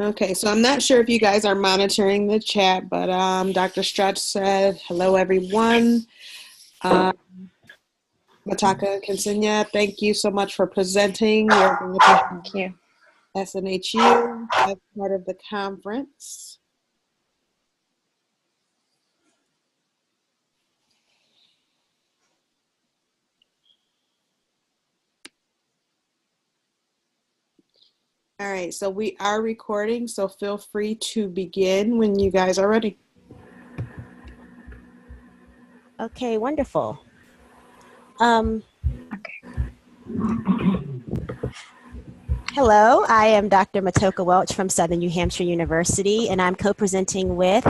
Okay, so I'm not sure if you guys are monitoring the chat, but Dr. Stretch said, hello, everyone. Metoka and Ksenia, thank you so much for presenting. You're going to have Thank you. SNHU as part of the conference. All right, so we are recording, so feel free to begin when you guys are ready. Okay, wonderful. Hello, I am Dr. Metoka Welch from Southern New Hampshire University, and I'm co-presenting with...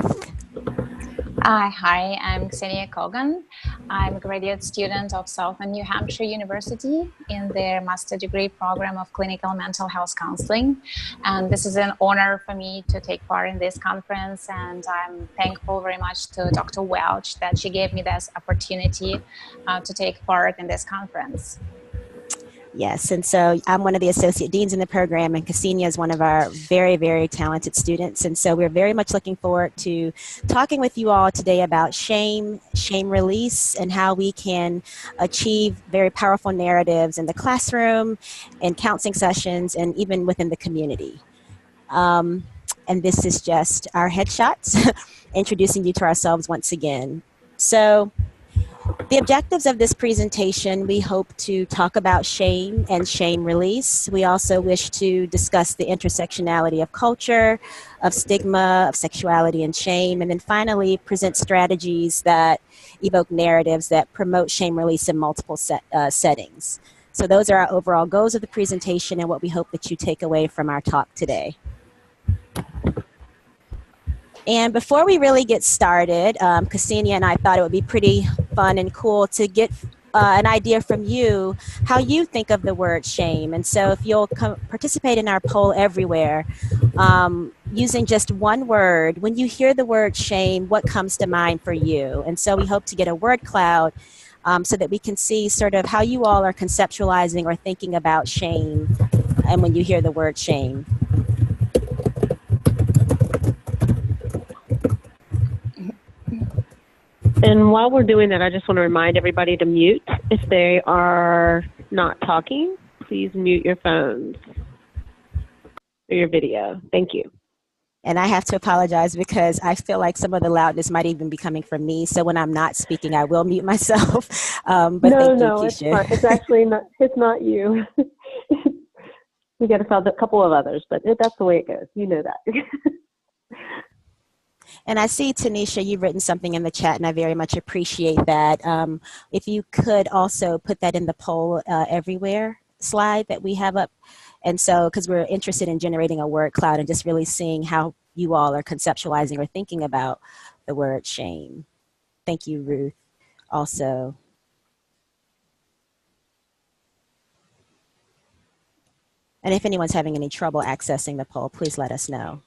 Hi, I'm Ksenia Kogan. I'm a graduate student of Southern New Hampshire University in their master degree program of clinical mental health counseling. And this is an honor for me to take part in this conference. And I'm thankful very much to Dr. Welch that she gave me this opportunity to take part in this conference. Yes, and so I'm one of the associate deans in the program, and Ksenia is one of our very, very talented students. And so we're very much looking forward to talking with you all today about shame release, and how we can achieve very powerful narratives in the classroom, in counseling sessions, and even within the community. And this is just our headshots, introducing you to ourselves once again. So the objectives of this presentation, we hope to talk about shame and shame release. We also wish to discuss the intersectionality of culture, of stigma, of sexuality and shame, and then finally present strategies that evoke narratives that promote shame release in multiple settings. So those are our overall goals of the presentation and what we hope that you take away from our talk today. And before we really get started, Ksenia and I thought it would be pretty fun and cool to get an idea from you how you think of the word shame. And so if you'll participate in our poll everywhere, using just one word, when you hear the word shame, what comes to mind for you? And so we hope to get a word cloud so that we can see sort of how you all are conceptualizing or thinking about shame and when you hear the word shame. And while we're doing that, I just want to remind everybody to mute if they are not talking. Please mute your phones or your video. Thank you. And I have to apologize because I feel like some of the loudness might even be coming from me. So when I'm not speaking, I will mute myself. But thank you, Keisha. It's fine. It's actually not. It's not you. We got to find a couple of others, but that's the way it goes. You know that. And I see, Tanisha, you've written something in the chat, and I very much appreciate that. If you could also put that in the poll everywhere slide that we have up. And so, because we're interested in generating a word cloud and just really seeing how you all are conceptualizing or thinking about the word shame. Thank you, Ruth, also. And if anyone's having any trouble accessing the poll, please let us know.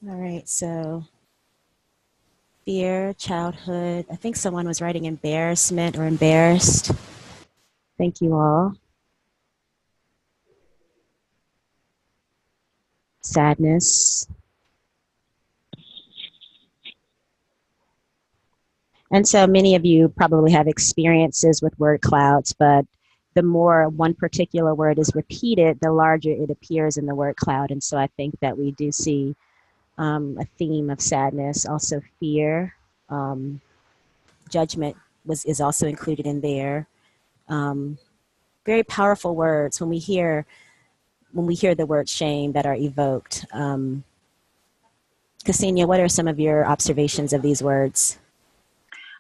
All right, so fear, childhood. I think someone was writing embarrassment or embarrassed. Thank you all. Sadness. And so many of you probably have experiences with word clouds, but the more one particular word is repeated, the larger it appears in the word cloud. And so I think that we do see a theme of sadness, also fear. Judgment is also included in there. Very powerful words when we hear the word shame that are evoked. Ksenia, what are some of your observations of these words?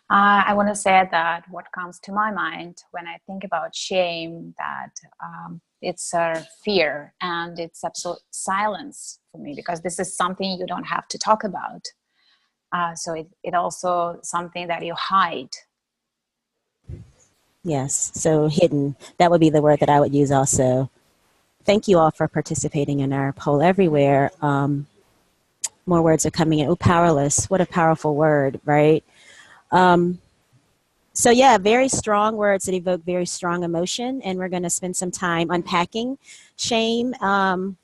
I want to say that what comes to my mind when I think about shame, that it's a fear and it's absolute silence for me, because this is something you don't have to talk about. So it also something that you hide. Yes. So hidden. That would be the word that I would use also. Thank you all for participating in our poll everywhere. More words are coming in. Oh, powerless. What a powerful word, right? So yeah, very strong words that evoke very strong emotion. And we're going to spend some time unpacking shame and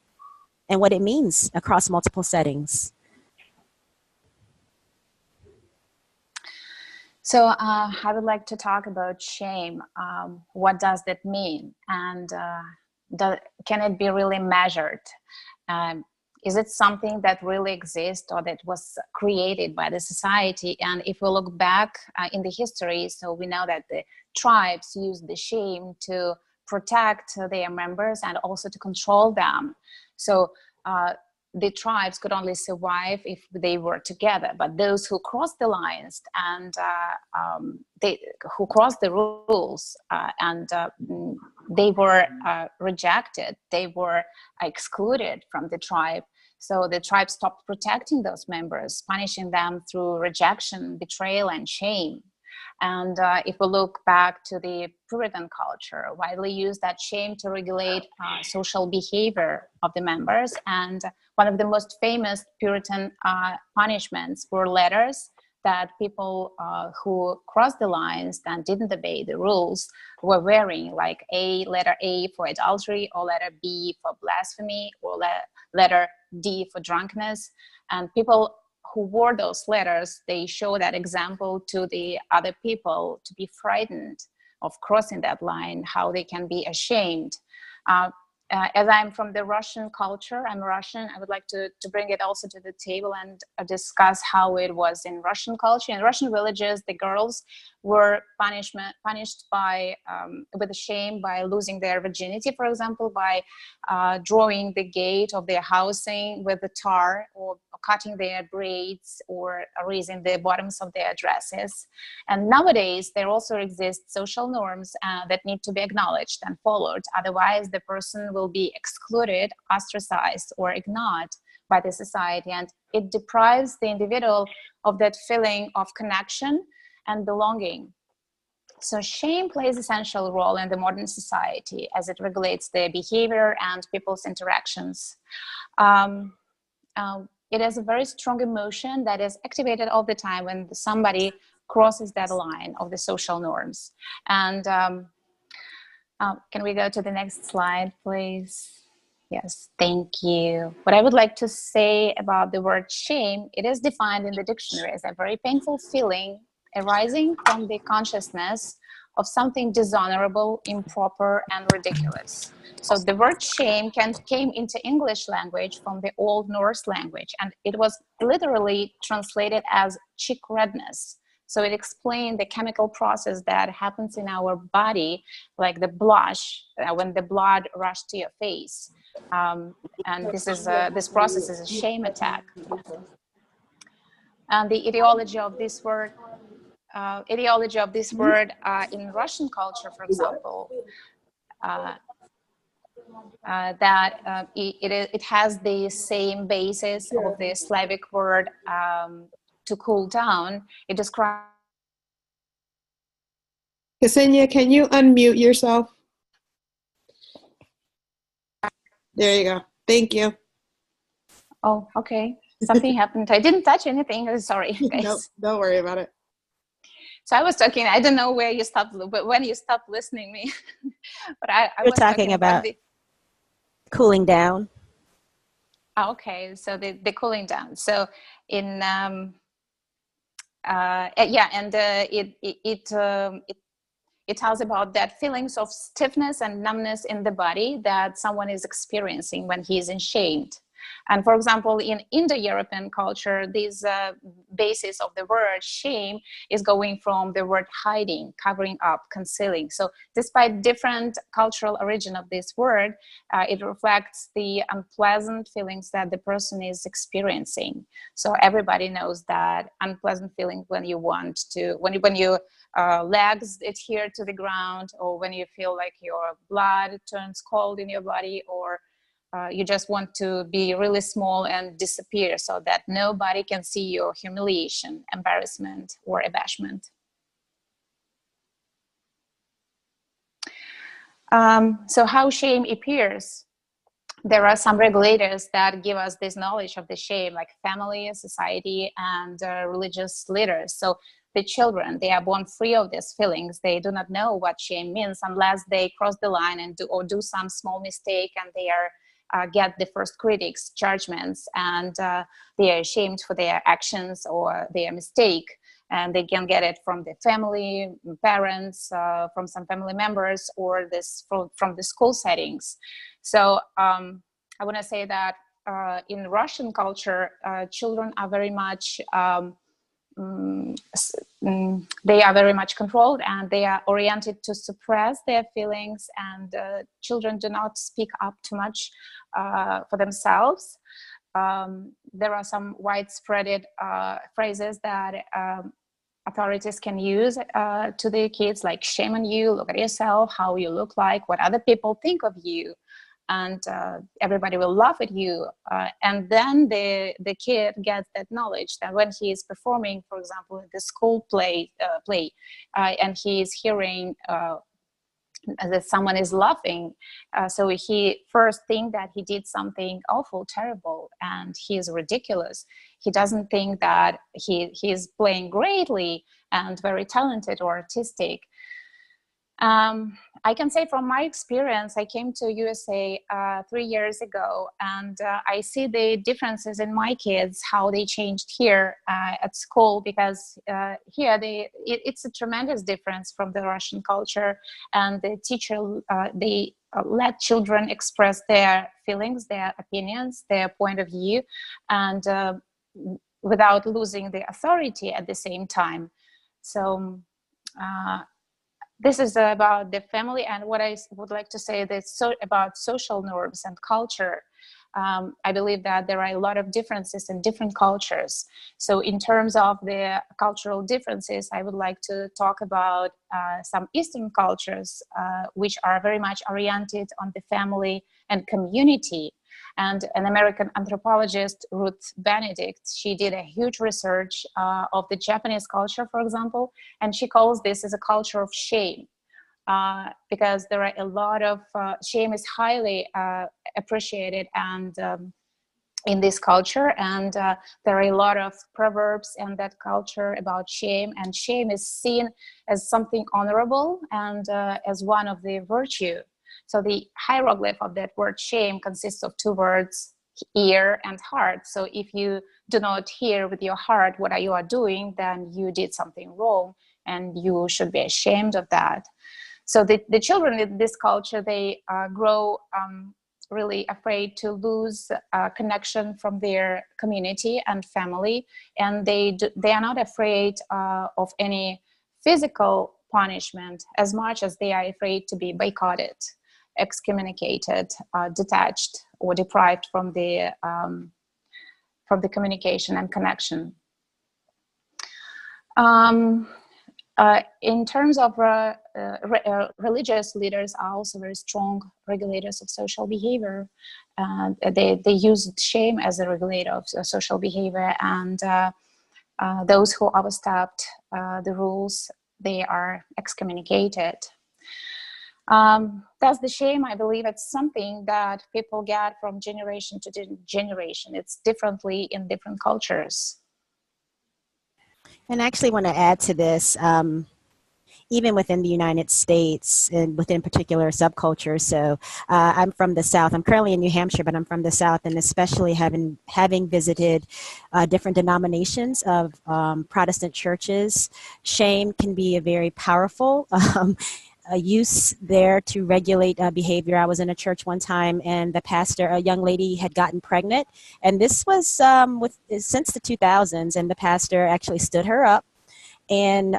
what it means across multiple settings. So I would like to talk about shame. What does that mean? And can it be really measured? Is it something that really exists or that was created by the society? And if we look back in the history, so we know that the tribes used the shame to protect their members and also to control them. So the tribes could only survive if they were together, but those who crossed the lines and who crossed the rules they were rejected, they were excluded from the tribe. So the tribe stopped protecting those members, punishing them through rejection, betrayal, and shame. And if we look back to the Puritan culture, widely used that shame to regulate social behavior of the members. And one of the most famous Puritan punishments were letters that people who crossed the lines and didn't obey the rules were wearing, like letter A for adultery, or letter B for blasphemy, or letter D for drunkenness. And people who wore those letters, they show that example to the other people to be frightened of crossing that line, how they can be ashamed. As I'm from the Russian culture, I'm Russian, I would like to bring it also to the table and discuss how it was in Russian culture. In Russian villages, the girls were punished by with shame by losing their virginity, for example, by drawing the gate of their housing with the tar, or cutting their braids, or raising the bottoms of their dresses. And nowadays, there also exist social norms that need to be acknowledged and followed. Otherwise, the person will be excluded, ostracized, or ignored by the society. And it deprives the individual of that feeling of connection and belonging. So shame plays an essential role in the modern society as it regulates their behavior and people's interactions. It is a very strong emotion that is activated all the time when somebody crosses that line of the social norms. And can we go to the next slide, please? Yes, thank you. What I would like to say about the word shame, it is defined in the dictionary as a very painful feeling arising from the consciousness of something dishonorable, improper, and ridiculous. So the word shame came into English language from the Old Norse language, and it was literally translated as cheek redness. So it explained the chemical process that happens in our body, like the blush, when the blood rushed to your face. And this process is a shame attack. And the etiology of this word in Russian culture, for example, that it has the same basis of the Slavic word to cool down. It describes. Ksenia, can you unmute yourself? There you go. Thank you. Oh, okay. Something happened. I didn't touch anything. Sorry, guys. Nope, don't worry about it. So I was talking. I don't know where you stopped, but when you stopped listening me, but I was talking about the cooling down. Okay, so the cooling down. So in it tells about that feelings of stiffness and numbness in the body that someone is experiencing when he is ashamed. And for example, in Indo-European culture, this basis of the word shame is going from the word hiding, covering up, concealing. So despite different cultural origin of this word, it reflects the unpleasant feelings that the person is experiencing. So everybody knows that unpleasant feeling when you want to, when you legs adhere to the ground, or when you feel like your blood turns cold in your body, or you just want to be really small and disappear so that nobody can see your humiliation, embarrassment, or abashment. So how shame appears. There are some regulators that give us this knowledge of the shame, like family, society, and religious leaders. So the children, they are born free of these feelings. They do not know what shame means unless they cross the line and do some small mistake, and they are get the first critics, judgments, and they are ashamed for their actions or their mistake. And they can get it from the family, parents, from some family members, or this from the school settings. So I want to say that in Russian culture, children are very much they are very much controlled, and they are oriented to suppress their feelings, and children do not speak up too much for themselves. There are some widespread phrases that authorities can use to their kids, like shame on you, look at yourself, how you look like, what other people think of you, and everybody will laugh at you. And then the kid gets that knowledge that when he is performing, for example, the school play, and he is hearing that someone is laughing, so he first think that he did something awful, terrible, and he is ridiculous. He doesn't think that he is playing greatly and very talented or artistic. I can say from my experience, I came to USA 3 years ago, and I see the differences in my kids, how they changed here at school, because here it's a tremendous difference from the Russian culture, and the teacher, they let children express their feelings, their opinions, their point of view, and without losing the authority at the same time. So this is about the family, and what I would like to say is about social norms and culture. I believe that there are a lot of differences in different cultures. So in terms of the cultural differences, I would like to talk about some Eastern cultures, which are very much oriented on the family and community. And an American anthropologist, Ruth Benedict, she did a huge research of the Japanese culture, for example, and she calls this as a culture of shame. Because there are a lot of shame is highly appreciated and in this culture, and there are a lot of proverbs in that culture about shame, and shame is seen as something honorable and as one of the virtue. So the hieroglyph of that word shame consists of two words, ear and heart. So if you do not hear with your heart what you are doing, then you did something wrong, and you should be ashamed of that. So the children in this culture, they grow really afraid to lose connection from their community and family, and they are not afraid of any physical punishment as much as they are afraid to be boycotted, excommunicated, detached, or deprived from the communication and connection. In terms of religious leaders are also very strong regulators of social behavior. They use shame as a regulator of social behavior, and those who overstepped the rules, they are excommunicated. That's the shame. I believe it's something that people get from generation to generation. It's differently in different cultures. And I actually want to add to this, even within the United States and within particular subcultures. So I'm from the South. I'm currently in New Hampshire, but I'm from the South, and especially having visited different denominations of Protestant churches, shame can be a very powerful use there to regulate behavior. I was in a church one time, and the pastor, a young lady, had gotten pregnant, and this was since the 2000s, and the pastor actually stood her up and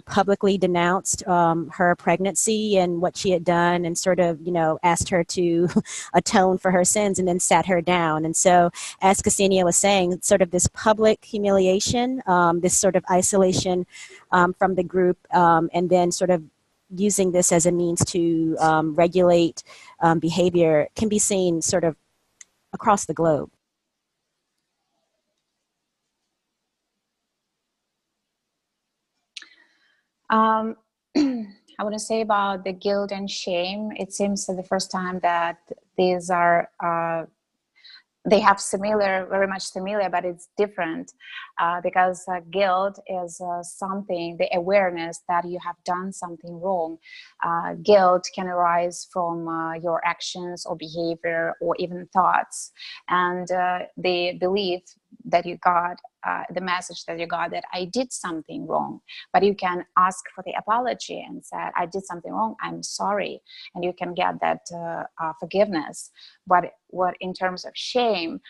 publicly denounced her pregnancy and what she had done, and sort of asked her to atone for her sins, and then sat her down. And so, as Ksenia was saying, sort of this public humiliation, this sort of isolation from the group, and then sort of using this as a means to regulate behavior can be seen sort of across the globe. I want to say about the guilt and shame. It seems the first time that these are they have similar, very much similar, but it's different because guilt is something, the awareness that you have done something wrong. Guilt can arise from your actions or behavior or even thoughts, and the belief that you got, the message that you got that I did something wrong, but you can ask for the apology and say, I did something wrong, I'm sorry, and you can get that forgiveness. But what in terms of shame,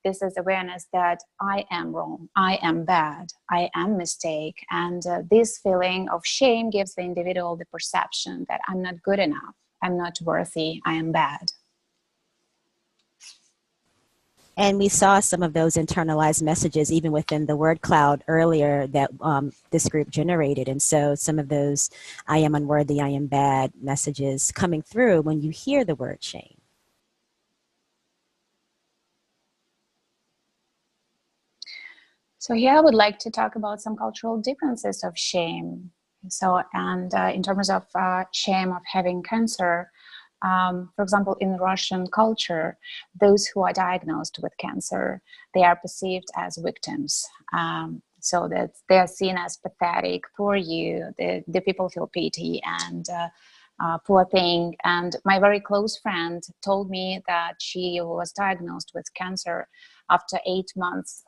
this is awareness that I am wrong, I am bad, I am mistake, and this feeling of shame gives the individual the perception that I'm not good enough, I'm not worthy, I am bad. And we saw some of those internalized messages even within the word cloud earlier that this group generated. And so some of those I am unworthy, I am bad messages coming through when you hear the word shame. So here I would like to talk about some cultural differences of shame. So, and in terms of shame of having cancer, for example, in Russian culture, those who are diagnosed with cancer, they are perceived as victims. So that they are seen as pathetic, poor you, the people feel pity and poor thing. And my very close friend told me that she was diagnosed with cancer after 8 months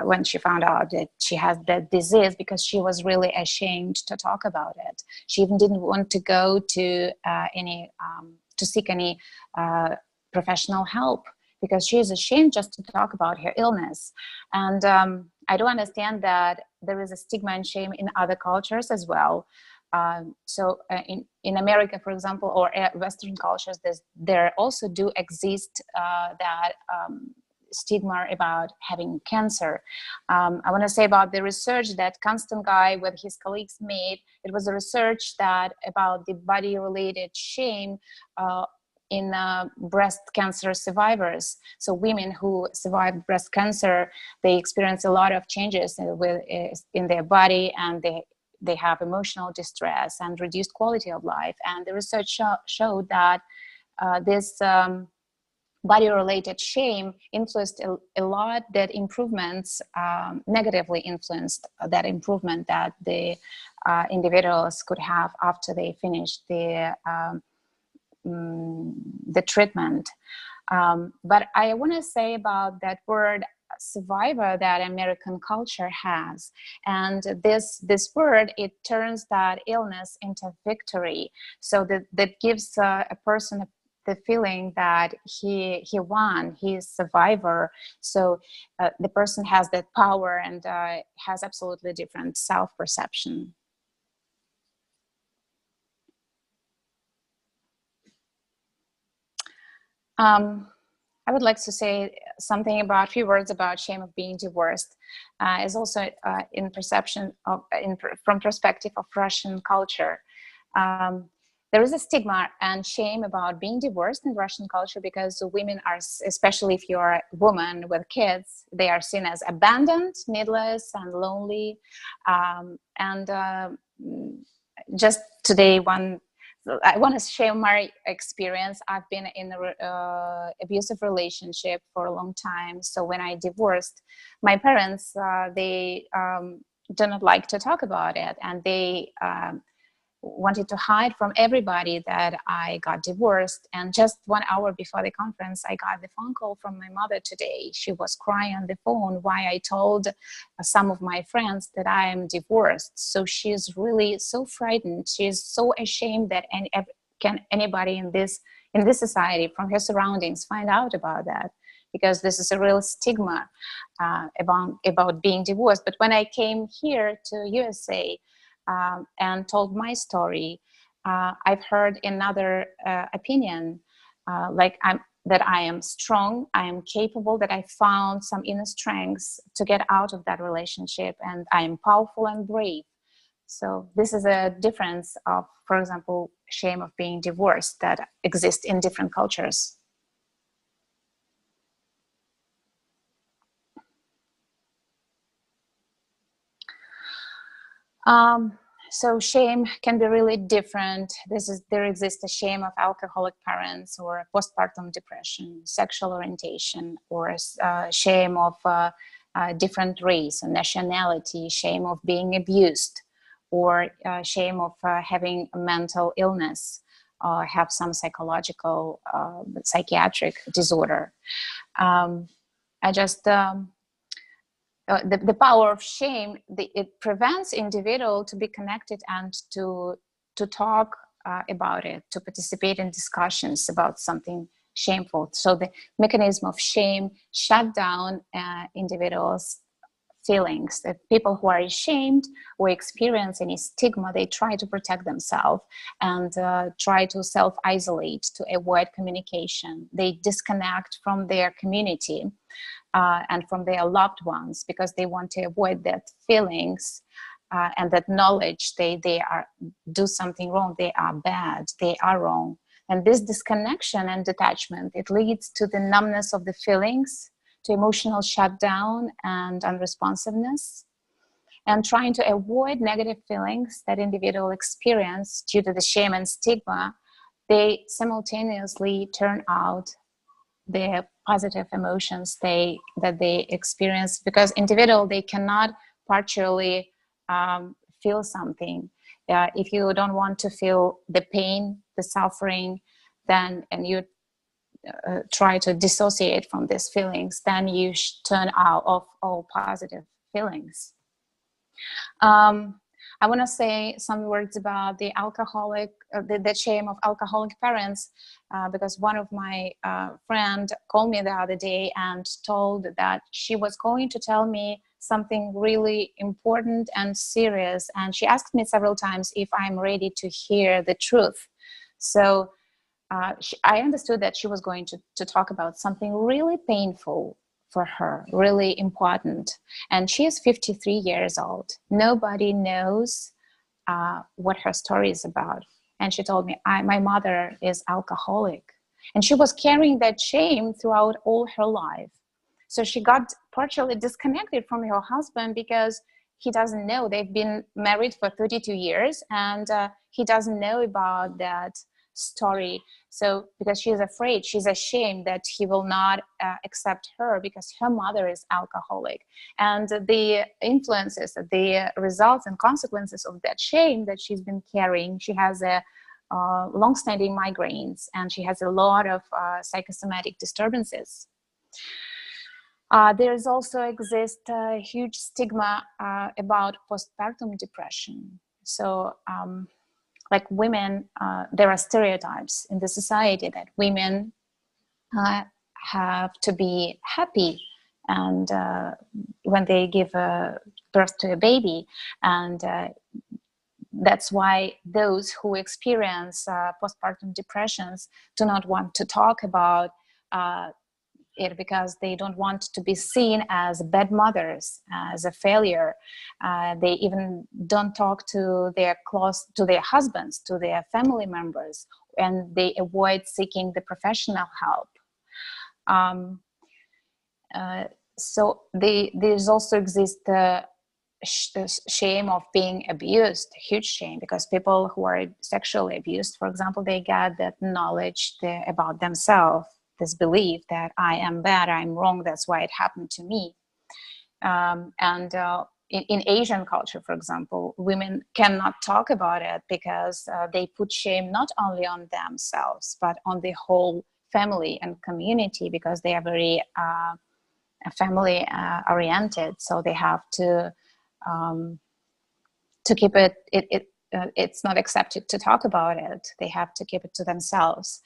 when she found out that she had that disease, because she was really ashamed to talk about it. She even didn't want to go to to seek any professional help because she is ashamed just to talk about her illness. And I do understand that there is a stigma and shame in other cultures as well. In America, for example, or Western cultures, there also do exist that stigma about having cancer. I want to say about the research that Constant Guy with his colleagues made. It was a research that about the body-related shame in breast cancer survivors. So women who survived breast cancer, they experience a lot of changes in their body, and they have emotional distress and reduced quality of life. And the research showed that this body-related shame influenced a lot that improvements, negatively influenced that improvement that the individuals could have after they finished the treatment. But I want to say about that word survivor that American culture has, and this word, it turns that illness into victory. So that gives a person the feeling that he won, he's survivor. So the person has that power and has absolutely different self-perception. I would like to say something about, a few words about shame of being divorced. Is also in perception of, from perspective of Russian culture. There is a stigma and shame about being divorced in Russian culture because women are, especially if you're a woman with kids, they are seen as abandoned, needless, and lonely. Just today, I want to share my experience. I've been in an abusive relationship for a long time. So when I divorced, my parents, they do not like to talk about it. And they wanted to hide from everybody that I got divorced. And just 1 hour before the conference, I got the phone call from my mother today. She was crying on the phone why I told some of my friends that I am divorced. So she's really so frightened. She's so ashamed that can anybody in this society from her surroundings find out about that, because this is a real stigma about being divorced. But when I came here to USA, and told my story, I've heard another opinion, that I am strong, I am capable, that I found some inner strengths to get out of that relationship, and I am powerful and brave. So this is a difference of, for example, shame of being divorced that exists in different cultures. So shame can be really different. There exists a shame of alcoholic parents, or postpartum depression, sexual orientation, or shame of different race or nationality, shame of being abused, or shame of having a mental illness, or have some psychological, psychiatric disorder. The power of shame, it prevents individual to be connected and to talk about it, to participate in discussions about something shameful. So the mechanism of shame shut down individuals' feelings. That people who are ashamed or experience any stigma, they try to protect themselves and try to self-isolate to avoid communication. They disconnect from their community and from their loved ones, because they want to avoid that feelings and that knowledge they are do something wrong, they are bad, they are wrong. And this disconnection and detachment, it leads to the numbness of the feelings, to emotional shutdown and unresponsiveness, and trying to avoid negative feelings that individual experience due to the shame and stigma. They simultaneously turn out the positive emotions that they experience, because individual, they cannot partially feel something. If you don't want to feel the pain, the suffering, then, and you try to dissociate from these feelings, then you turn out of all positive feelings. I want to say some words about the alcoholic, the shame of alcoholic parents, because one of my friend called me the other day and told that she was going to tell me something really important and serious, and she asked me several times if I'm ready to hear the truth. So I understood that she was going to talk about something really painful for her, really important. And she is 53 years old. Nobody knows what her story is about. And she told me, my mother is alcoholic. And she was carrying that shame throughout all her life. So she got partially disconnected from her husband because he doesn't know. They've been married for 32 years, and he doesn't know about that story. So because she's afraid, she's ashamed that he will not accept her because her mother is alcoholic. And the influences, the results and consequences of that shame that she's been carrying, she has a long-standing migraines, and she has a lot of psychosomatic disturbances. There's also exist a huge stigma about postpartum depression. So like women, there are stereotypes in the society that women have to be happy and when they give birth to a baby, and that's why those who experience postpartum depressions do not want to talk about it, because they don't want to be seen as bad mothers, as a failure. They even don't talk to their husbands, to their family members, and they avoid seeking the professional help. So there's also exist the shame of being abused, huge shame, because people who are sexually abused, for example, they get that knowledge about themselves, this belief that I am bad, I'm wrong, that's why it happened to me. In Asian culture, for example, women cannot talk about it because they put shame not only on themselves, but on the whole family and community, because they are very family oriented. So they have to keep it, it's not accepted to talk about it. They have to keep it to themselves.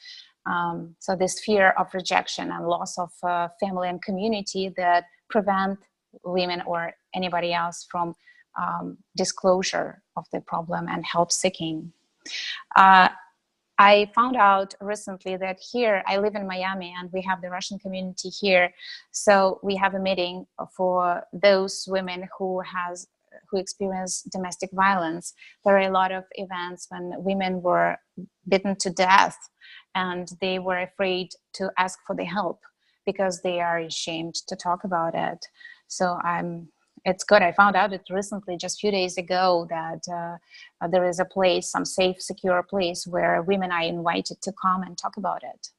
So this fear of rejection and loss of family and community that prevent women or anybody else from disclosure of the problem and help seeking. I found out recently that here, I live in Miami and we have the Russian community here. So we have a meeting for those women who experience domestic violence. There are a lot of events when women were beaten to death and they were afraid to ask for the help because they are ashamed to talk about it. So I'm it's good. I found out it recently, just a few days ago, that there is a place, some safe, secure place where women are invited to come and talk about it.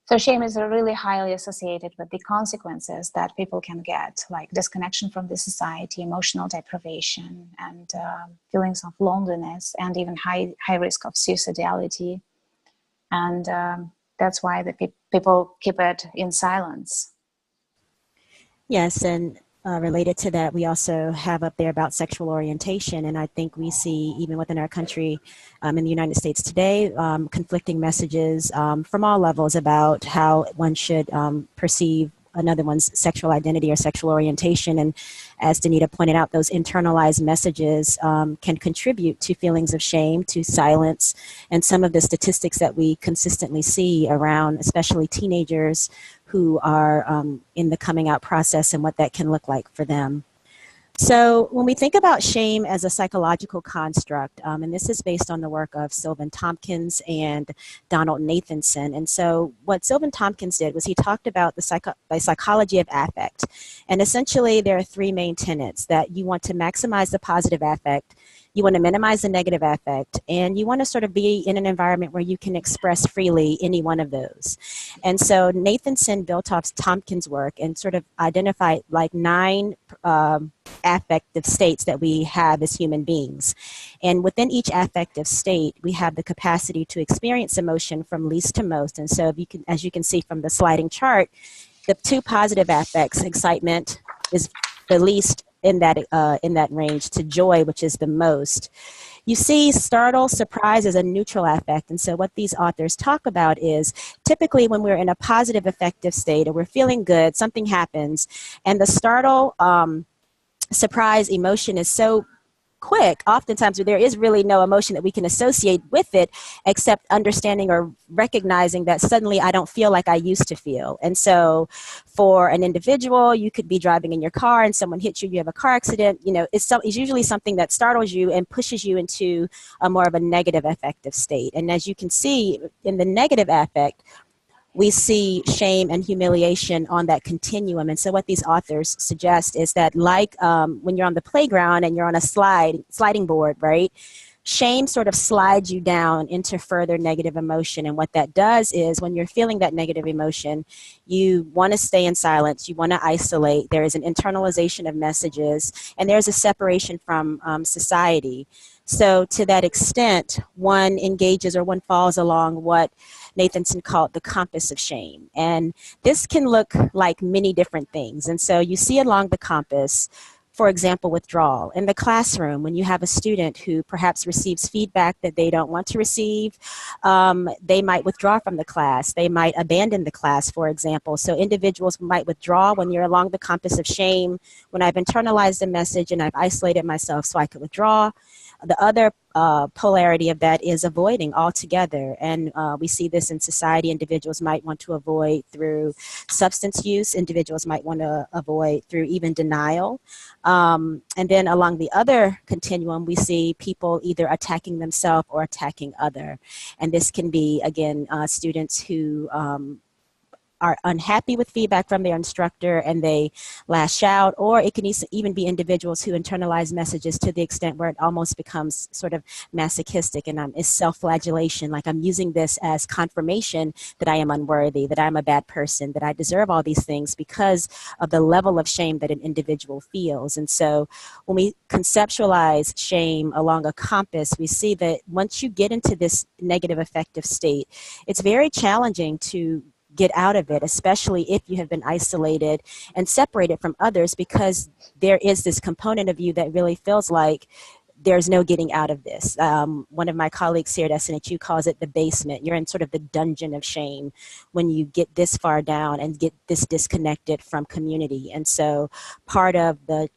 So shame is really highly associated with the consequences that people can get, like disconnection from the society, emotional deprivation, and feelings of loneliness, and even high risk of suicidality. And that's why the people keep it in silence. Yes, and related to that, we also have up there about sexual orientation. And I think we see, even within our country, in the United States today, conflicting messages from all levels about how one should perceive another one's sexual identity or sexual orientation. And as Danita pointed out, those internalized messages can contribute to feelings of shame, to silence, and some of the statistics that we consistently see around, especially teenagers who are in the coming out process and what that can look like for them. So when we think about shame as a psychological construct, and this is based on the work of Sylvan Tompkins and Donald Nathanson. And so what Sylvan Tompkins did was he talked about the psychology of affect. And essentially there are three main tenets: that you want to maximize the positive affect, you want to minimize the negative affect, and you want to sort of be in an environment where you can express freely any one of those. And so Nathanson built off Tompkins' work and sort of identified like 9 affective states that we have as human beings. And within each affective state, we have the capacity to experience emotion from least to most. And so if you can, as you can see from the sliding chart, the 2 positive affects, excitement is the least in that range, to joy, which is the most. You see startle, surprise as a neutral affect. And so what these authors talk about is typically when we're in a positive affective state or we're feeling good, something happens, and the startle, surprise emotion is so quick, oftentimes there is really no emotion that we can associate with it except understanding or recognizing that suddenly I don't feel like I used to feel. And so for an individual, you could be driving in your car and someone hits you, you have a car accident, you know, it's usually something that startles you and pushes you into a more of a negative affective state. And as you can see in the negative affect, we see shame and humiliation on that continuum. And so what these authors suggest is that like when you're on the playground and you're on a sliding board, right? Shame sort of slides you down into further negative emotion. And what that does is when you're feeling that negative emotion, you want to stay in silence, you want to isolate, there is an internalization of messages, and there's a separation from society. So to that extent, one engages or one falls along what Nathanson called the compass of shame. And this can look like many different things. And so you see along the compass, for example, withdrawal. In the classroom, when you have a student who perhaps receives feedback that they don't want to receive, they might withdraw from the class. They might abandon the class, for example. So individuals might withdraw when you're along the compass of shame, when I've internalized a message and I've isolated myself so I could withdraw. The other polarity of that is avoiding altogether. And we see this in society. Individuals might want to avoid through substance use. Individuals might want to avoid through even denial. And then along the other continuum, we see people either attacking themselves or attacking other. And this can be, again, students who are unhappy with feedback from their instructor and they lash out, or it can even be individuals who internalize messages to the extent where it almost becomes sort of masochistic and it's self-flagellation, like I'm using this as confirmation that I am unworthy, that I'm a bad person, that I deserve all these things because of the level of shame that an individual feels. And so when we conceptualize shame along a compass, we see that once you get into this negative affective state, it's very challenging to get out of it, especially if you have been isolated and separated from others, because there is this component of you that really feels like there's no getting out of this. One of my colleagues here at SNHU calls it the basement. You're in sort of the dungeon of shame when you get this far down and get this disconnected from community. And so part of the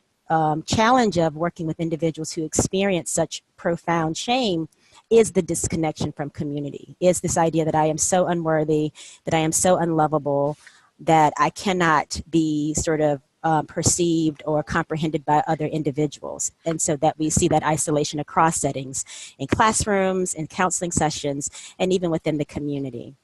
challenge of working with individuals who experience such profound shame is the disconnection from community, is this idea that I am so unworthy, that I am so unlovable, that I cannot be sort of perceived or comprehended by other individuals. And so that we see that isolation across settings, in classrooms, in counseling sessions, and even within the community.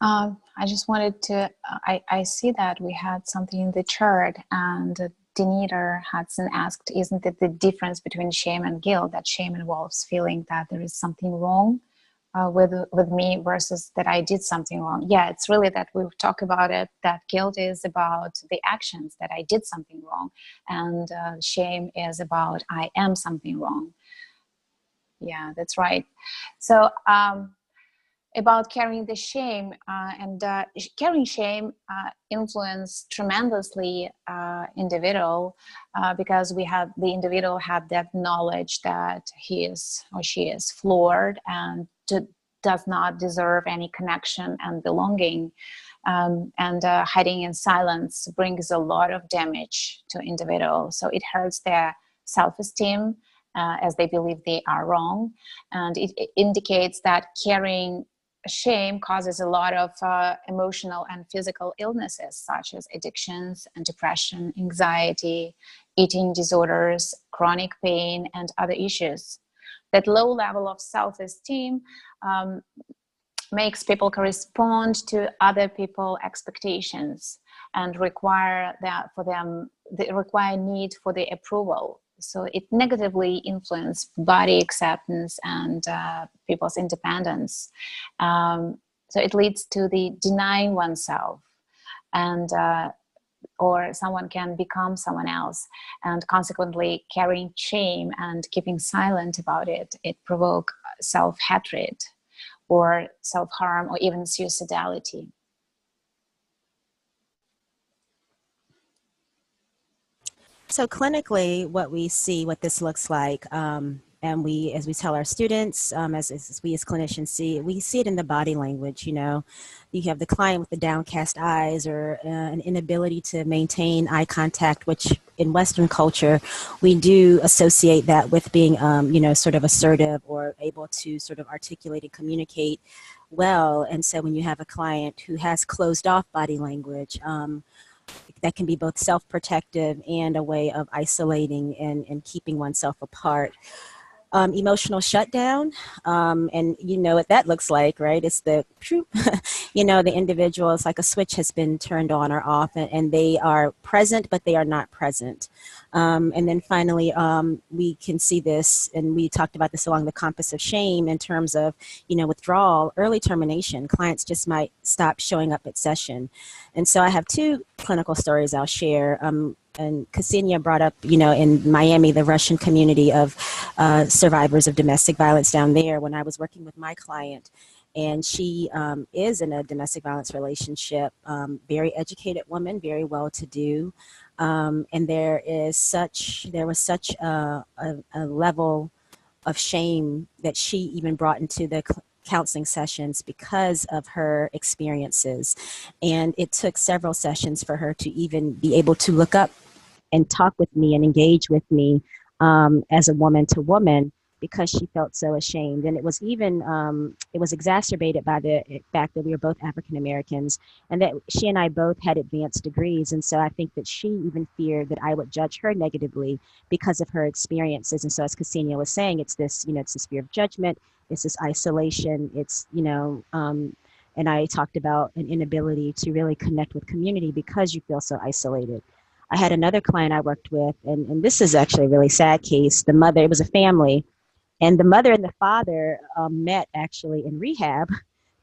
I just wanted to, I see that we had something in the chart, and Denita Hudson asked, isn't it the difference between shame and guilt, that shame involves feeling that there is something wrong with me versus that I did something wrong? Yeah, it's really that we talk about it, that guilt is about the actions, that I did something wrong, and shame is about I am something wrong. Yeah, that's right. So, about carrying the shame carrying shame influence tremendously individual because the individual have that knowledge that he is or she is flawed and does not deserve any connection and belonging, and hiding in silence brings a lot of damage to individuals. So it hurts their self-esteem as they believe they are wrong, and it indicates that carrying shame causes a lot of emotional and physical illnesses such as addictions and depression, anxiety, eating disorders, chronic pain, and other issues. That low level of self-esteem makes people correspond to other people's expectations and require need for the approval. So it negatively influences body acceptance and people's independence. So it leads to the denying oneself, and or someone can become someone else, and consequently carrying shame and keeping silent about it, it provokes self-hatred or self-harm or even suicidality. So clinically, what we see, what this looks like, and we, as we tell our students, as we as clinicians see, we see it in the body language. You know, you have the client with the downcast eyes or an inability to maintain eye contact, which in Western culture, we do associate that with being, you know, sort of assertive or able to sort of articulate and communicate well. And so when you have a client who has closed off body language, that can be both self-protective and a way of isolating and keeping oneself apart. Emotional shutdown, and you know what that looks like, right? It's the, you know, the individual, it's like a switch has been turned on or off, and they are present, but they are not present. And then finally, we can see this, and we talked about this along the compass of shame in terms of, you know, withdrawal, early termination. Clients just might stop showing up at session. And so I have two clinical stories I'll share. And Ksenia brought up, you know, in Miami, the Russian community of survivors of domestic violence down there when I was working with my client. And she is in a domestic violence relationship, very educated woman, very well-to-do. And there was such a level of shame that she even brought into the counseling sessions because of her experiences. And it took several sessions for her to even be able to look up and talk with me and engage with me as a woman to woman, because she felt so ashamed. And it was even, it was exacerbated by the fact that we were both African Americans and that she and I both had advanced degrees. And so I think that she even feared that I would judge her negatively because of her experiences. And so as Ksenia was saying, it's this, you know, it's this fear of judgment, it's this isolation, it's, you know, and I talked about an inability to really connect with community because you feel so isolated. I had another client I worked with, and this is actually a really sad case. The mother, it was a family, and the mother and the father met actually in rehab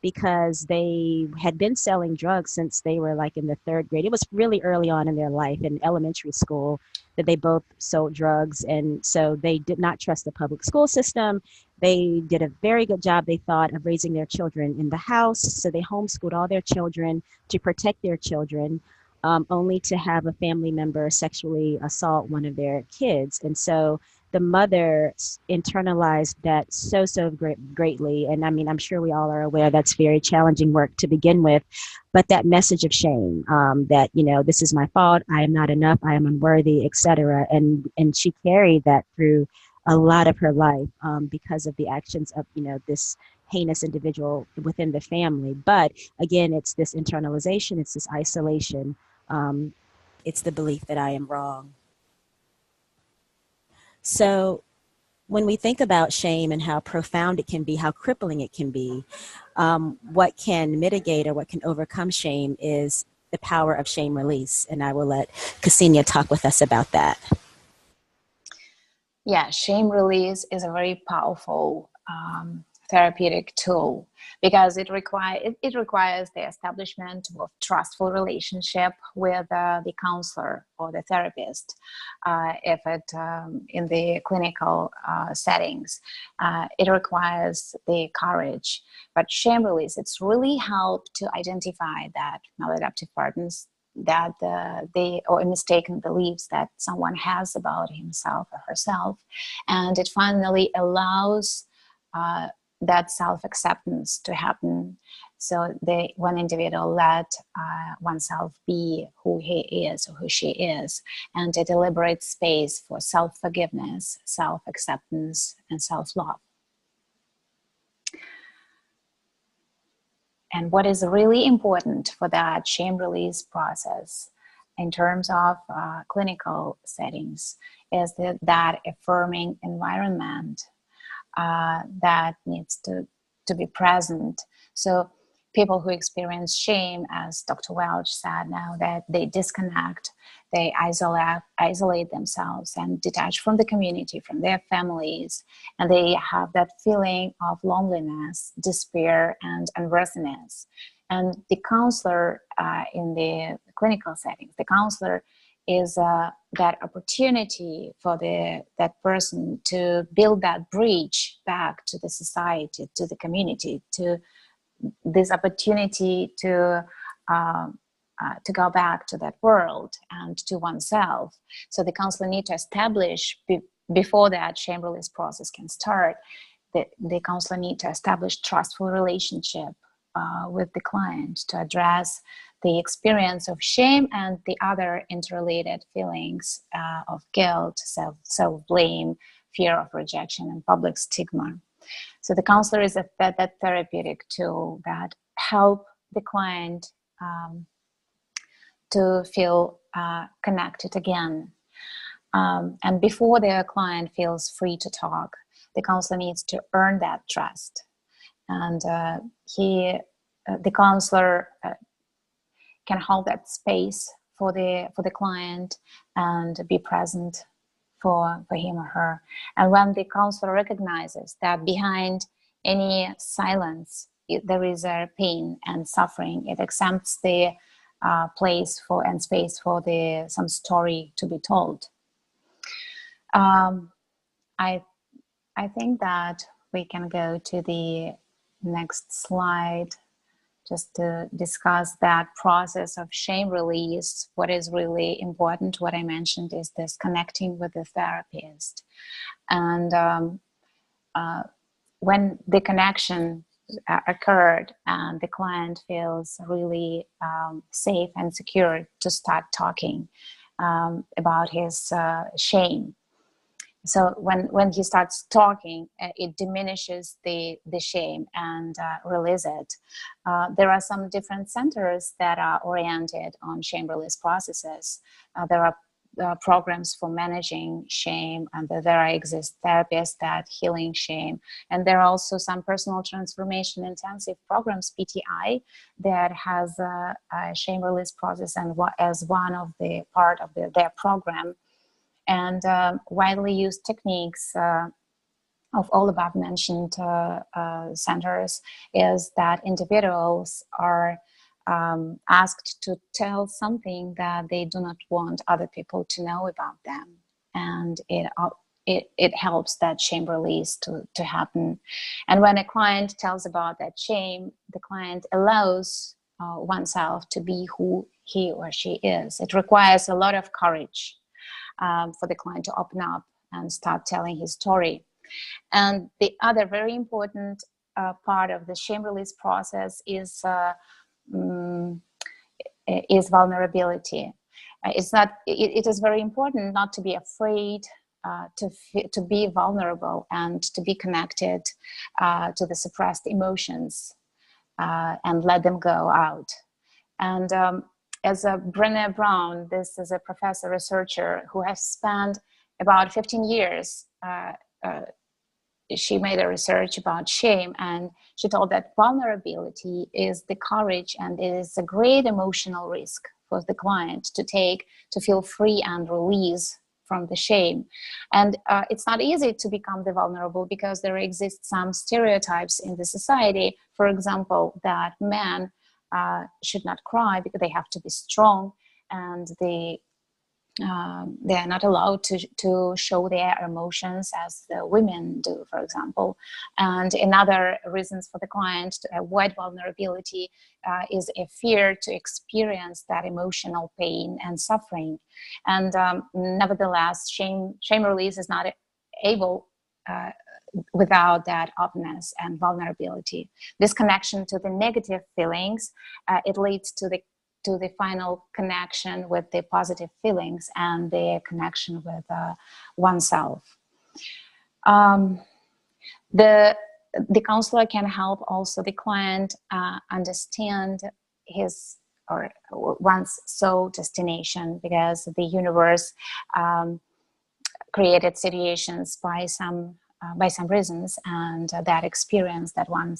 because they had been selling drugs since they were like in the third grade. It was really early on in their life in elementary school that they both sold drugs. And so they did not trust the public school system. They did a very good job, they thought, of raising their children in the house. So they homeschooled all their children to protect their children, only to have a family member sexually assault one of their kids. And so the mother internalized that so greatly. And I mean, I'm sure we all are aware that's very challenging work to begin with, but that message of shame, that, you know, this is my fault, I am not enough, I am unworthy, etc. And she carried that through a lot of her life because of the actions of, you know, this heinous individual within the family. But again, it's this internalization, it's this isolation, it's the belief that I am wrong. So when we think about shame and how profound it can be, how crippling it can be, what can mitigate or what can overcome shame is the power of shame release. And I will let Ksenia talk with us about that. Yeah, shame release is a very powerful therapeutic tool because it requires the establishment of trustful relationship with the counselor or the therapist if it in the clinical settings. It requires the courage, but shame release, it's really helped to identify that maladaptive patterns, that or mistaken beliefs that someone has about himself or herself, and it finally allows that self-acceptance to happen. So one individual let oneself be who he is or who she is, and a deliberate space for self-forgiveness, self-acceptance, and self-love. And what is really important for that shame release process in terms of clinical settings is that affirming environment that needs to be present. So people who experience shame, as Dr. Welch said now, that they disconnect, they isolate themselves and detach from the community, from their families, and they have that feeling of loneliness, despair, and unworthiness. And the counselor in the clinical settings, the counselor is that opportunity for that person to build that bridge back to the society, to the community, to this opportunity to go back to that world and to oneself. So the counselor need to establish, before that shame release process can start, the counselor need to establish trustful relationship with the client to address the experience of shame and the other interrelated feelings of guilt, self-blame, fear of rejection, and public stigma. So the counselor is that therapeutic tool that help the client to feel connected again. And before the client feels free to talk, the counselor needs to earn that trust. And the counselor can hold that space for the client and be present for him or her. And when the counselor recognizes that behind any silence there is a pain and suffering, it accepts the place for and space for some story to be told. I think that we can go to the next slide just to discuss that process of shame release. What is really important, what I mentioned, is this connecting with the therapist. And when the connection occurred and the client feels really safe and secure to start talking about his shame. So when he starts talking, it diminishes the shame and release it. There are some different centers that are oriented on shame release processes. There are programs for managing shame, and there exist therapists that healing shame. And there are also some personal transformation intensive programs, PTI, that has a shame release process and as one of the part of their program. And widely used techniques of all above mentioned centers is that individuals are asked to tell something that they do not want other people to know about them. And it helps that shame release to happen. And when a client tells about that shame, the client allows oneself to be who he or she is. It requires a lot of courage for the client to open up and start telling his story. And the other very important part of the shame release process is vulnerability. It is very important not to be afraid to be vulnerable and to be connected to the suppressed emotions and let them go out. And as Brené Brown, this is a professor researcher who has spent about 15 years she made a research about shame, and she told that vulnerability is the courage and is a great emotional risk for the client to take to feel free and release from the shame. And it's not easy to become the vulnerable because there exist some stereotypes in the society, for example, that men should not cry because they have to be strong, and they are not allowed to show their emotions as the women do, for example. And another reasons for the client to avoid vulnerability is a fear to experience that emotional pain and suffering. And nevertheless, ShameRelease is not able without that openness and vulnerability. This connection to the negative feelings, it leads to the final connection with the positive feelings and the connection with oneself. The counselor can help also the client understand his or one's soul destination, because the universe created situations by some reasons, and that experience that one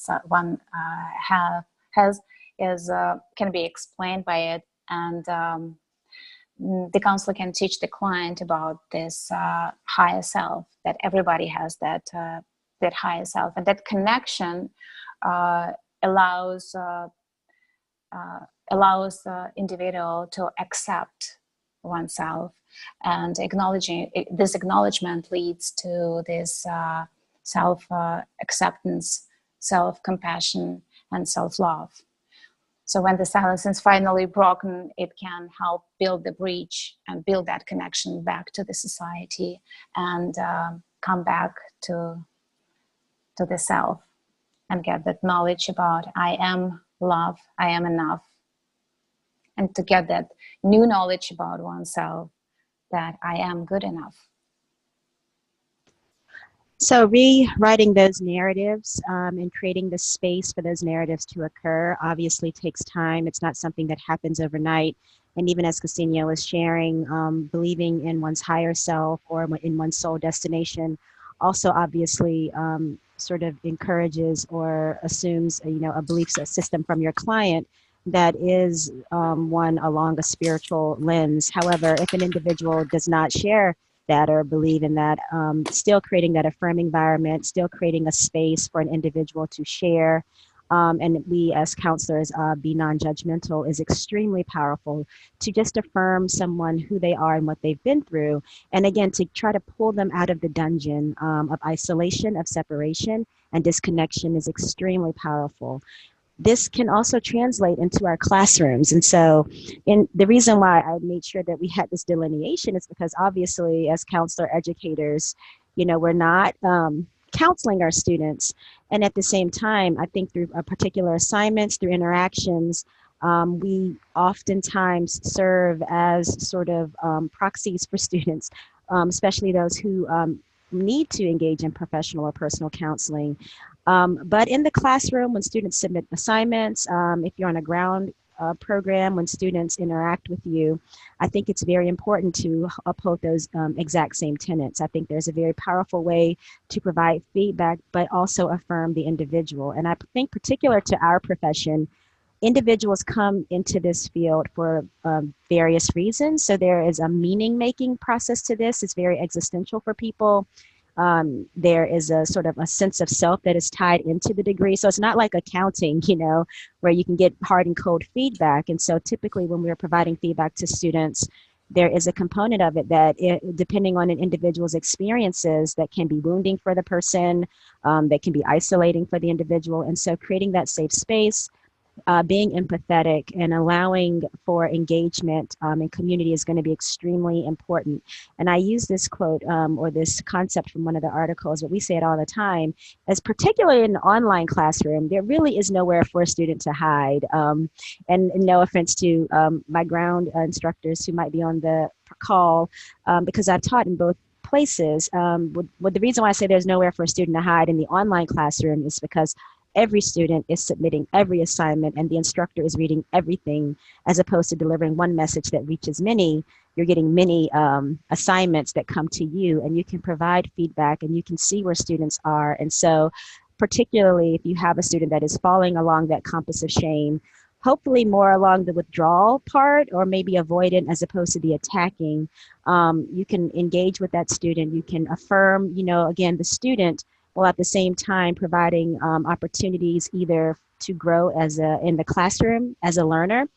has is can be explained by it, and the counselor can teach the client about this higher self, that everybody has that higher self, and that connection allows the individual to accept oneself, and this acknowledgement leads to this self acceptance, self compassion, and self love. So when the silence is finally broken, it can help build the bridge and build that connection back to the society, and come back to the self, and get that knowledge about I am love, I am enough, and to get that new knowledge about oneself, that I am good enough. So rewriting those narratives and creating the space for those narratives to occur obviously takes time. It's not something that happens overnight. And even as Ksenia was sharing, believing in one's higher self or in one's soul destination also obviously sort of encourages or assumes a belief system from your client that is one along a spiritual lens. However, if an individual does not share that or believe in that, still creating that affirming environment, still creating a space for an individual to share. And we as counselors be non-judgmental is extremely powerful, to just affirm someone who they are and what they've been through. And again, to try to pull them out of the dungeon of isolation, of separation, and disconnection is extremely powerful. This can also translate into our classrooms. And so the reason why I made sure that we had this delineation is because obviously as counselor educators, we're not counseling our students. And at the same time, I think through particular assignments, through interactions, we oftentimes serve as sort of proxies for students, especially those who need to engage in professional or personal counseling. But in the classroom, when students submit assignments, if you're on a ground program, when students interact with you, I think it's very important to uphold those exact same tenets. I think there's a very powerful way to provide feedback, but also affirm the individual. And I think particular to our profession, individuals come into this field for various reasons. So there is a meaning-making process to this. It's very existential for people. There is a sort of a sense of self that is tied into the degree. So it's not like accounting, where you can get hard and cold feedback. And so typically when we're providing feedback to students, there is a component of it that depending on an individual's experiences, that can be wounding for the person, that can be isolating for the individual. And so creating that safe space, being empathetic and allowing for engagement in community is going to be extremely important. And I use this quote or this concept from one of the articles, but we say it all the time, as particularly in the online classroom, there really is nowhere for a student to hide. And no offense to my ground instructors who might be on the call, because I've taught in both places. The reason why I say there's nowhere for a student to hide in the online classroom is because every student is submitting every assignment and the instructor is reading everything, as opposed to delivering one message that reaches many. you're getting many assignments that come to you, and you can provide feedback and you can see where students are. And so particularly if you have a student that is falling along that compass of shame, hopefully more along the withdrawal part or maybe avoidant as opposed to the attacking, you can engage with that student. You can affirm, again, the student, while at the same time providing opportunities either to grow in the classroom as a learner,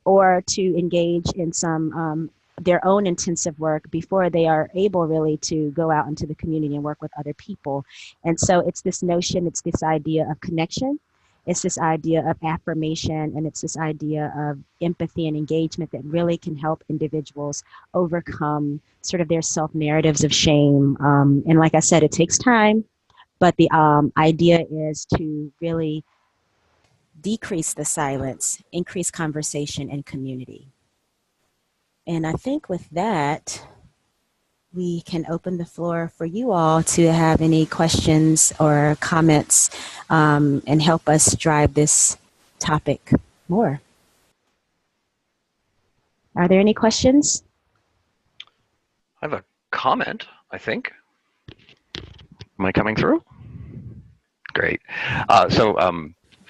or to engage in some their own intensive work before they are able really to go out into the community and work with other people. And so it's this notion, it's this idea of connection, it's this idea of affirmation, and it's this idea of empathy and engagement that really can help individuals overcome sort of their self-narratives of shame. And like I said, it takes time, but the idea is to really decrease the silence, increase conversation and community. And I think with that, we can open the floor for you all to have any questions or comments and help us drive this topic more. Are there any questions? I have a comment, I think. Am I coming through? Great.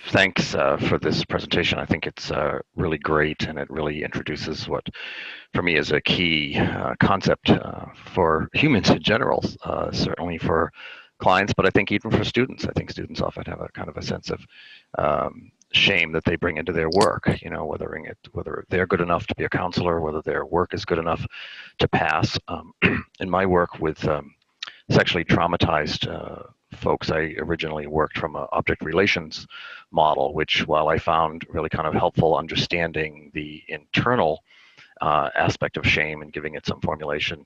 Thanks for this presentation. I think it's really great, and it really introduces what, for me, is a key concept for humans in general, certainly for clients, but I think even for students. I think students often have a kind of a sense of shame that they bring into their work, whether they're good enough to be a counselor, whether their work is good enough to pass. In my work with sexually traumatized folks, I originally worked from an object relations model, which, while I found really kind of helpful understanding the internal aspect of shame and giving it some formulation,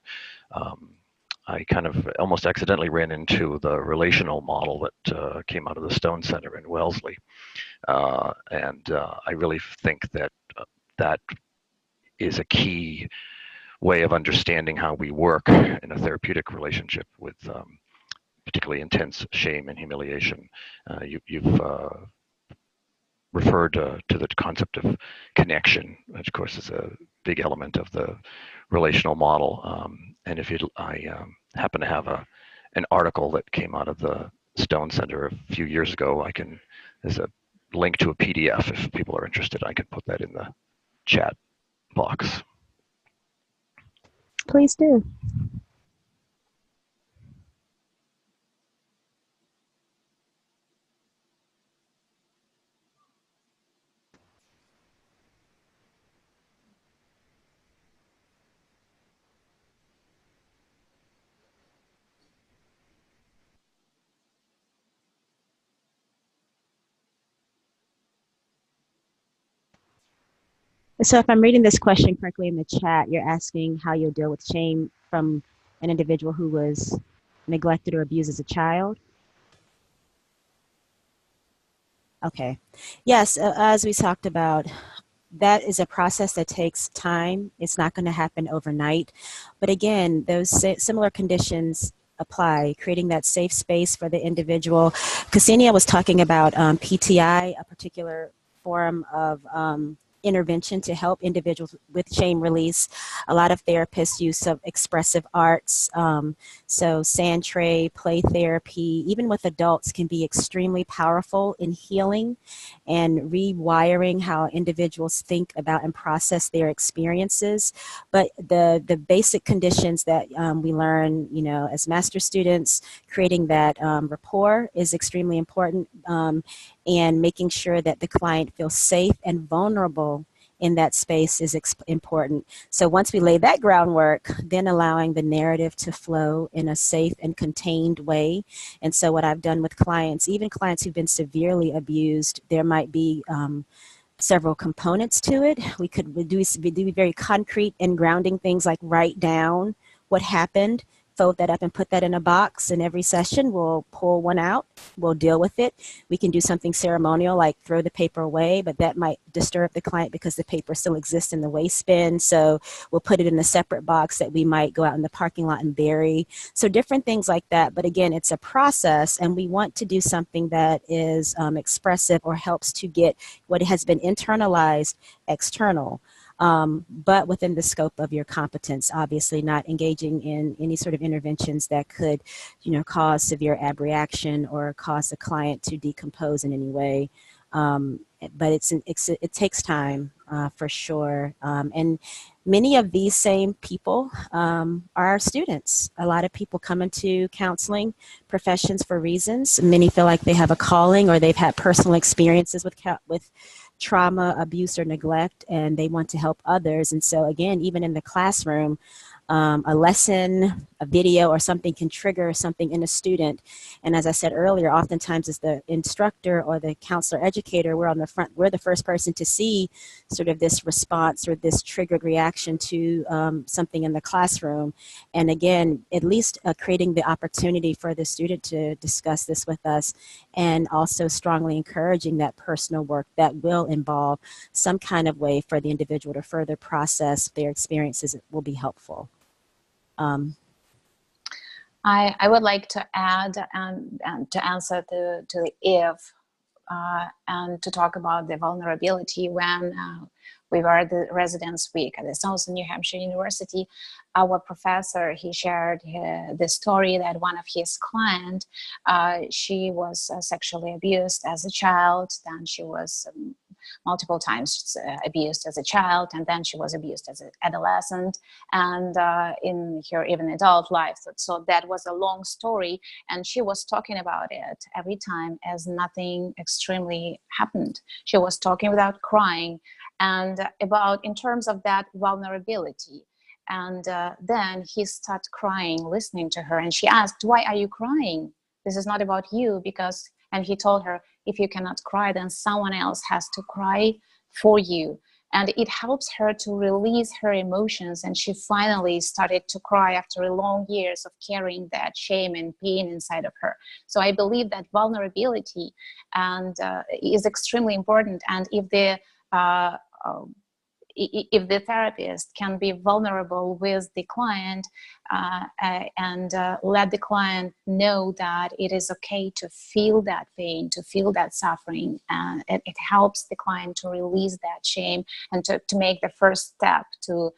I kind of almost accidentally ran into the relational model that came out of the Stone Center in Wellesley. I really think that that is a key way of understanding how we work in a therapeutic relationship with particularly intense shame and humiliation. You've referred to the concept of connection, which of course is a big element of the relational model. And I happen to have an article that came out of the Stone Center a few years ago. There's a link to a PDF if people are interested. I can put that in the chat box. Please do. So if I'm reading this question correctly in the chat, you're asking how you'll deal with shame from an individual who was neglected or abused as a child? Okay. Yes, as we talked about, that is a process that takes time. It's not going to happen overnight. But again, those similar conditions apply, creating that safe space for the individual. Ksenia was talking about PTI, a particular form of intervention to help individuals with shame release. A lot of therapists use of expressive arts, so sand tray, play therapy, even with adults, can be extremely powerful in healing and rewiring how individuals think about and process their experiences. But the basic conditions that we learn, as master students, creating that rapport is extremely important, and making sure that the client feels safe and vulnerable in that space is important. So once we lay that groundwork, then allowing the narrative to flow in a safe and contained way. And so what I've done with clients, even clients who've been severely abused, there might be several components to it. We do very concrete and grounding things like write down what happened, fold that up and put that in a box, and every session we'll pull one out, we'll deal with it. We can do something ceremonial like throw the paper away, but that might disturb the client because the paper still exists in the waste bin, so we'll put it in a separate box that we might go out in the parking lot and bury. So different things like that, but again, it's a process, and we want to do something that is expressive or helps to get what has been internalized external. but within the scope of your competence, obviously not engaging in any sort of interventions that could, cause severe abreaction or cause the client to decompose in any way. But it takes time for sure. And many of these same people are students. A lot of people come into counseling professions for reasons. Many feel like they have a calling or they've had personal experiences with trauma, abuse, or neglect, and they want to help others. And so again, even in the classroom, a lesson, a video, or something can trigger something in a student. And as I said earlier, oftentimes as the instructor or the counselor educator, we're the first person to see sort of this response or this triggered reaction to something in the classroom. And again, at least creating the opportunity for the student to discuss this with us, and also strongly encouraging that personal work that will involve some kind of way for the individual to further process their experiences will be helpful. I would like to add and to answer to the if and to talk about the vulnerability. When we were at the Residence Week at the Southern New Hampshire University, our professor, he shared the story that one of his clients, she was sexually abused as a child, then she was multiple times abused as a child, and then she was abused as an adolescent, and in her even adult life. So that was a long story, and she was talking about it every time as nothing extremely happened. She was talking without crying, and about in terms of that vulnerability. And then he started crying, listening to her, and she asked, "Why are you crying? This is not about you." And he told her, if you cannot cry, then someone else has to cry for you. And it helps her to release her emotions. And she finally started to cry after long years of carrying that shame and pain inside of her. So I believe that vulnerability is extremely important. And if the therapist can be vulnerable with the client and let the client know that it is okay to feel that pain, to feel that suffering, it helps the client to release that shame and to make the first step to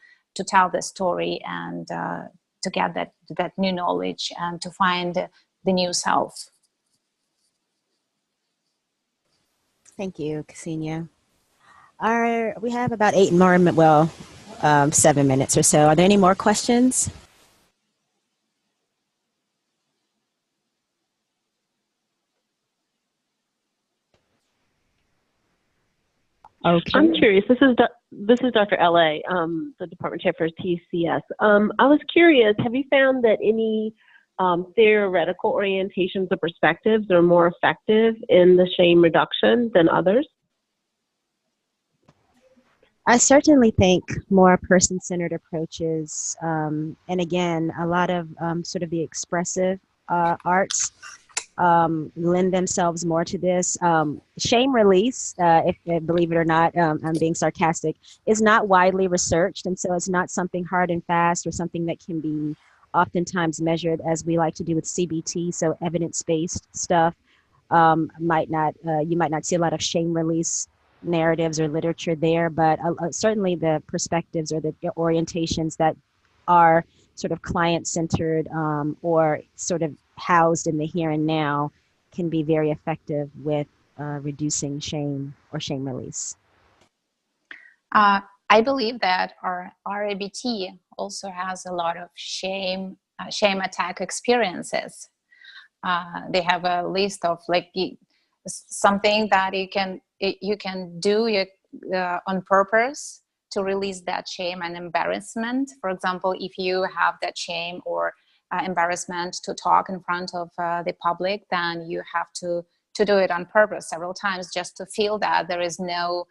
tell the story and to get that new knowledge and to find the new self. Thank you, Ksenia. We have about 7 minutes or so. Are there any more questions? Okay. I'm curious. This is Dr. LA, the department chair for TCS. I was curious, have you found that any theoretical orientations or perspectives are more effective in the shame reduction than others? I certainly think more person-centered approaches, and again, a lot of sort of the expressive arts lend themselves more to this. ShameRelease, if believe it or not, I'm being sarcastic, is not widely researched, and so it's not something hard and fast or something that can be oftentimes measured as we like to do with CBT, so evidence-based stuff. You might not see a lot of ShameRelease narratives or literature there, but certainly the perspectives or the orientations that are sort of client-centered or sort of housed in the here and now can be very effective with reducing shame or shame release. I believe that our RABT also has a lot of shame attack experiences. They have a list of something that you can do on purpose to release that shame and embarrassment. For example, if you have that shame or embarrassment to talk in front of the public, then you have to do it on purpose several times just to feel that there is no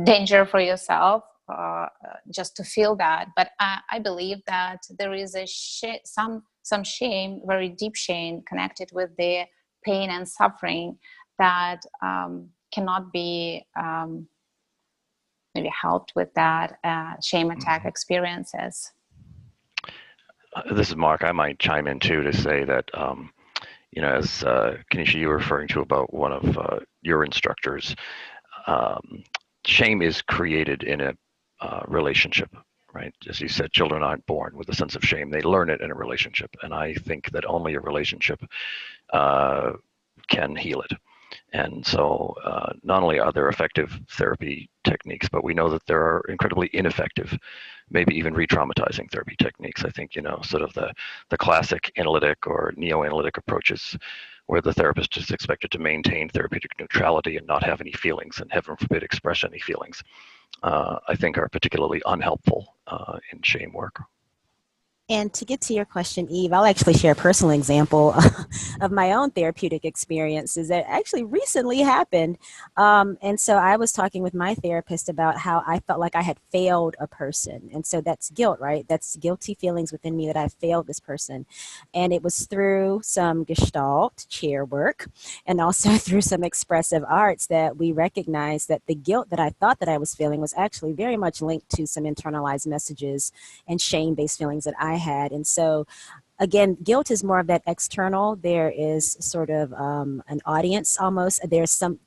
danger for yourself, just to feel that. But I believe that there is some shame, very deep shame connected with the pain and suffering that cannot be maybe helped with that shame attack experiences. This is Mark. I might chime in too to say that, as Kenesha, you were referring to about one of your instructors, shame is created in a relationship, right? As you said, children aren't born with a sense of shame. They learn it in a relationship. And I think that only a relationship can heal it. And so not only are there effective therapy techniques, but we know that there are incredibly ineffective, maybe even re-traumatizing therapy techniques. I think, sort of the classic analytic or neo-analytic approaches where the therapist is expected to maintain therapeutic neutrality and not have any feelings and heaven forbid express any feelings, I think are particularly unhelpful in shame work. And to get to your question, Eve, I'll actually share a personal example of my own therapeutic experiences that actually recently happened. And so I was talking with my therapist about how I felt like I had failed a person. And so that's guilt, right? That's guilty feelings within me that I failed this person. And it was through some Gestalt chair work and also through some expressive arts that we recognized that the guilt that I thought that I was feeling was actually very much linked to some internalized messages and shame-based feelings that I had. And so again, guilt is more of that external. There is sort of an audience almost. There's some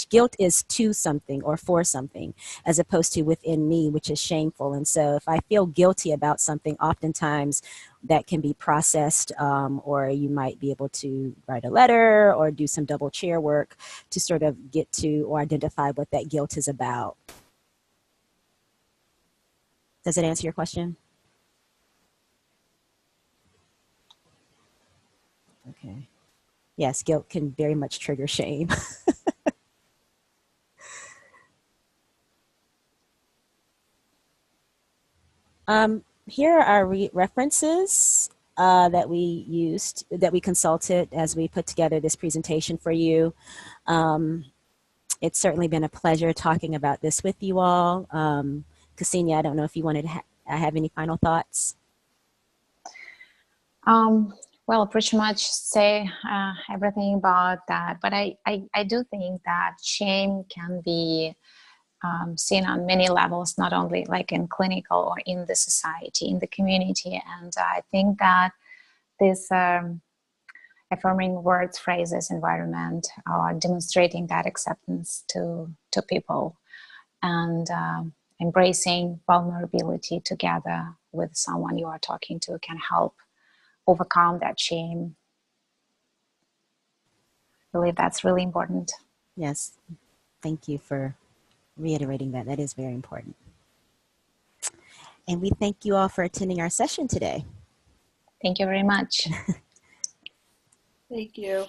guilt is to something or for something as opposed to within me, which is shameful. And so if I feel guilty about something, oftentimes that can be processed, or you might be able to write a letter or do some double chair work to sort of get to or identify what that guilt is about. Does it answer your question? Okay. Yes, guilt can very much trigger shame. Here are our references that we used, that we consulted as we put together this presentation for you. It's certainly been a pleasure talking about this with you all. Ksenia, I don't know if you wanted to have any final thoughts. Well, pretty much say everything about that, but I do think that shame can be seen on many levels, not only like in clinical or in the society, in the community. And I think that this affirming words, phrases, environment are demonstrating that acceptance to people and embracing vulnerability together with someone you are talking to can help overcome that shame. I believe that's really important. Yes, thank you for reiterating that. That is very important. And we thank you all for attending our session today. Thank you very much. Thank you.